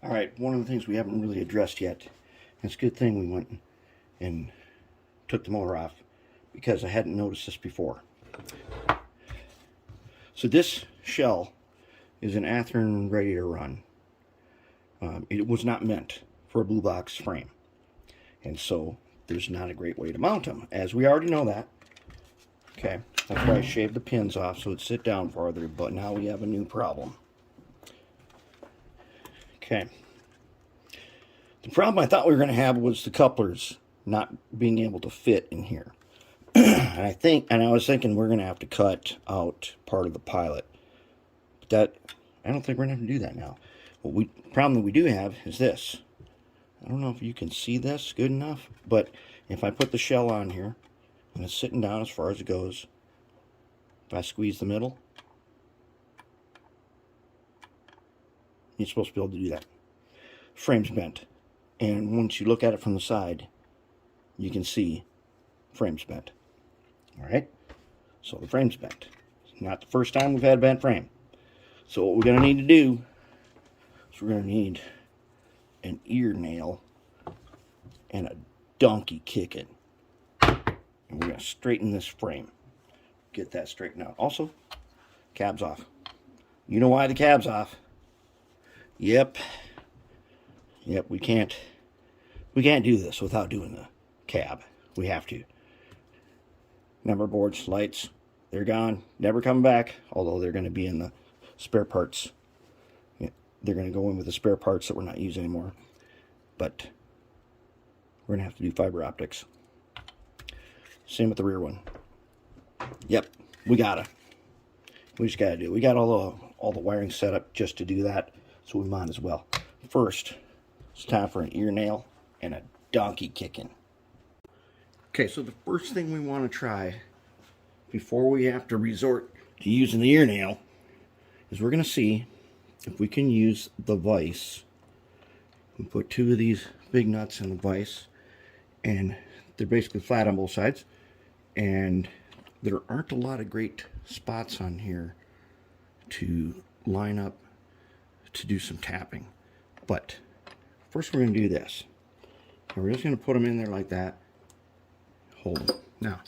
Alright, one of the things we haven't really addressed yet, and it's a good thing we went and took the motor off, because I hadn't noticed this before. So this shell is an Athearn ready to run. It was not meant for a blue box frame, and so there's not a great way to mount them, as we already know that. Okay, that's why I shaved the pins off so it'd sit down farther, but now we have a new problem. Okay. The problem I thought we were going to have was the couplers not being able to fit in here. and I was thinking we're going to have to cut out part of the pilot. But I don't think we're going to have to do that now. Problem that we do have is this. I don't know if you can see this good enough, but if I put the shell on here, and it's sitting down as far as it goes, if I squeeze the middle, you're supposed to be able to do that. Frame's bent. And once you look at it from the side, you can see frame's bent. Alright? So the frame's bent. It's not the first time we've had a bent frame. So what we're going to need to do is we're going to need an ear nail and a donkey kicking. And we're going to straighten this frame. Get that straightened out. Also, cab's off. You know why the cab's off? Yep, we can't do this without doing the cab. We have to. Number boards, lights, they're gone. Never coming back, although they're going to be in the spare parts. They're going to go in with the spare parts that we're not using anymore. But we're going to have to do fiber optics. Same with the rear one. Yep, we just got to do it. We got all the wiring set up just to do that. So we might as well. First, it's time for an ear nail and a donkey kicking. Okay, so the first thing we want to try before we have to resort to using the ear nail is we're going to see if we can use the vise. We put two of these big nuts in the vise, and they're basically flat on both sides, and there aren't a lot of great spots on here to line up to do some tapping. But first we're going to do this. And we're just going to put them in there like that. Hold them. Now,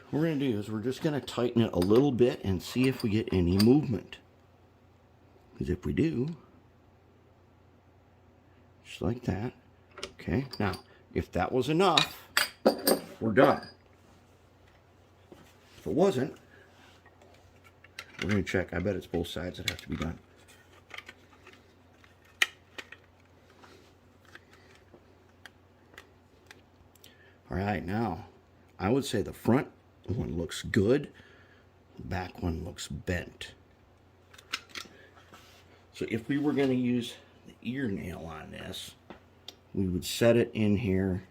what we're going to do is we're just going to tighten it a little bit and see if we get any movement. Because if we do, just like that. Okay, now, if that was enough, we're done. If it wasn't, we're going to check. I bet it's both sides that have to be done. Alright, now, I would say the front one looks good. The back one looks bent. So if we were going to use the ear nail on this, we would set it in here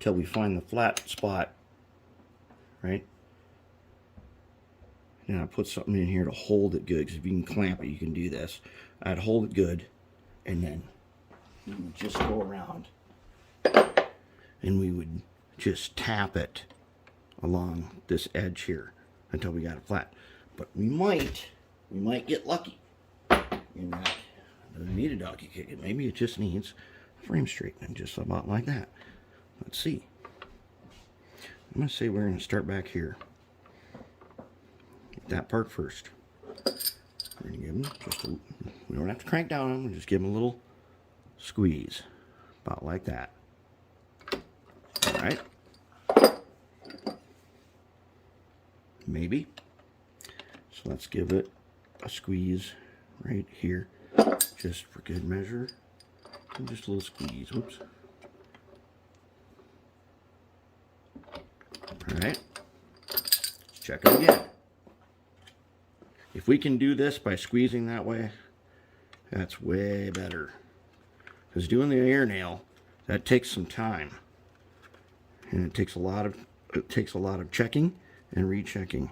till we find the flat spot, right? And I put something in here to hold it good, because if you can clamp it, you can do this. I'd hold it good, and then we would just go around, and we would just tap it along this edge here until we got it flat. But we might get lucky in that. It doesn't need a donkey kick it. Maybe it just needs frame straightening, just about like that. Let's see. I'm going to say we're going to start back here. Get that part first. We're going to give them just a, we don't have to crank down on them, just give them a little squeeze. About like that. Alright. Maybe. So let's give it a squeeze right here. Just for good measure. And just a little squeeze. Whoops. Alright, let's check it again. If we can do this by squeezing that way, that's way better. Because doing the ear nail, that takes some time. And it takes a lot of checking and rechecking.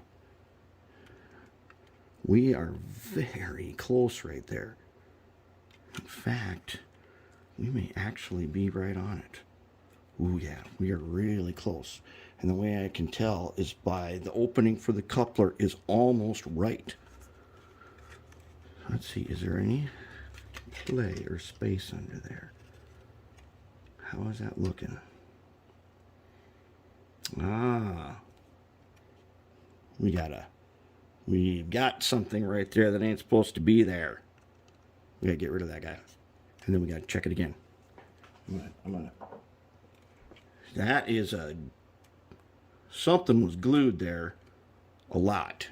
We are very close right there. In fact, we may actually be right on it. Ooh, yeah, we are really close. And the way I can tell is by the opening for the coupler is almost right. Let's see, is there any play or space under there? How is that looking? Ah, we've got something right there that ain't supposed to be there. We gotta get rid of that guy. And then we gotta check it again. That is something was glued there a lot.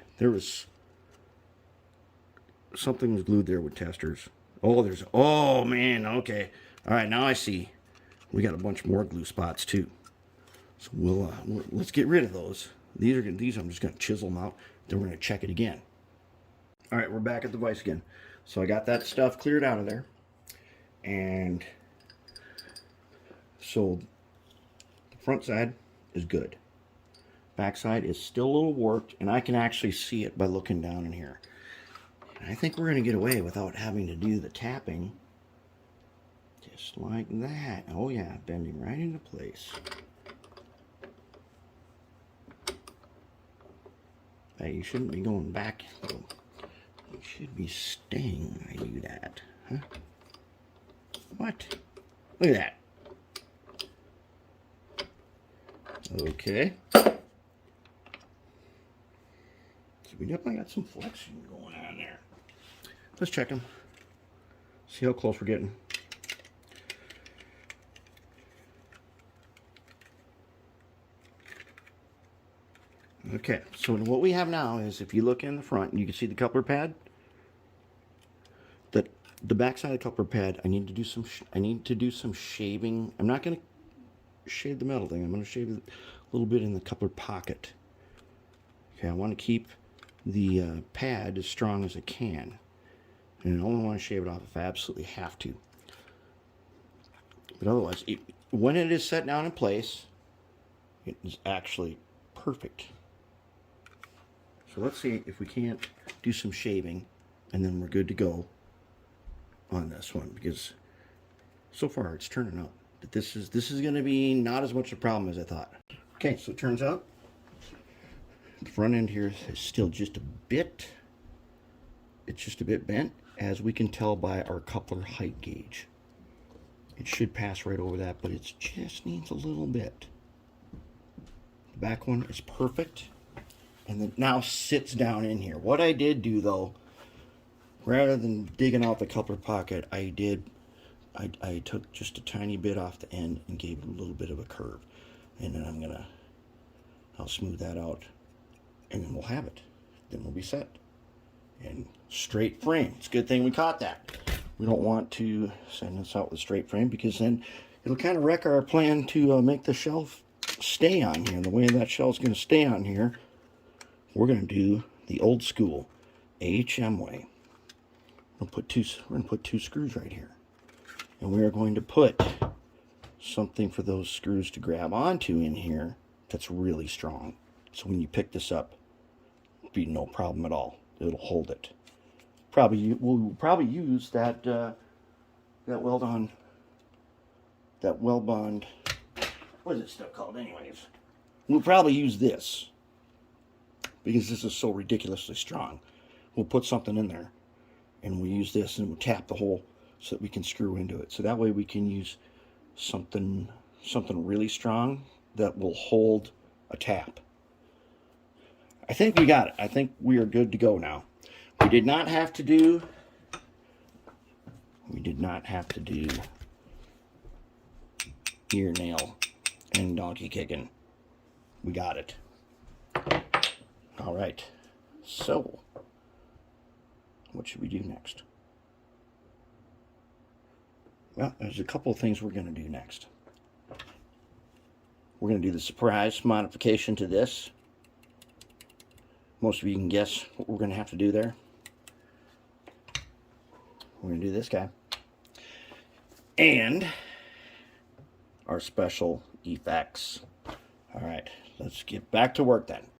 Something was glued there with testers. Oh man, okay. All right, now I see. We got a bunch more glue spots too. So let's get rid of those. These I'm just gonna chisel them out. Then we're gonna check it again. All right, we're back at the vise again. So I got that stuff cleared out of there. And so the front side is good. Back side is still a little warped, and I can actually see it by looking down in here. And I think we're going to get away without having to do the tapping. Just like that. Oh yeah, bending right into place. Hey, you shouldn't be going back. You should be staying when I do that. Huh? What? Look at that. Okay. So we definitely got some flexion going on there. Let's check them. See how close we're getting. Okay, so what we have now is, if you look in the front, you can see the coupler pad. The back side of the coupler pad, I need to do some shaving. I'm not going to shave the metal thing. I'm going to shave a little bit in the coupler pocket. Okay, I want to keep the pad as strong as I can, and I only want to shave it off if I absolutely have to. But otherwise, when it is set down in place, it is actually perfect. So let's see if we can't do some shaving, and then we're good to go on this one, because so far it's turning out that this is going to be not as much a problem as I thought. Okay, so it turns out the front end here is still just a bit, it's just a bit bent, as we can tell by our coupler height gauge. It should pass right over that, but it just needs a little bit. The back one is perfect, and then now sits down in here. What I did do though, rather than digging out the coupler pocket, I took just a tiny bit off the end and gave it a little bit of a curve. And then I'll smooth that out, and then we'll have it. Then we'll be set. And straight frame. It's a good thing we caught that. We don't want to send this out with straight frame, because then it'll kind of wreck our plan to make the shelf stay on here. And the way that shelf's going to stay on here, we're going to do the old school AHM way. We're going to put two screws right here, and we are going to put something for those screws to grab onto in here that's really strong. So when you pick this up, it'll be no problem at all. It'll hold it. We'll probably use that Weld-On, what is it stuff called anyways? We'll probably use this, because this is so ridiculously strong. We'll put something in there, and we'll use this, and we'll tap the hole so that we can screw into it. So that way we can use something really strong that will hold a tap. I think we got it. I think we are good to go now. We did not have to do ear nail and donkey kicking. We got it. All right. So, what should we do next? Well, there's a couple of things we're going to do next. We're going to do the surprise modification to this. Most of you can guess what we're going to have to do there. We're going to do this guy. And our special effects. All right, let's get back to work then.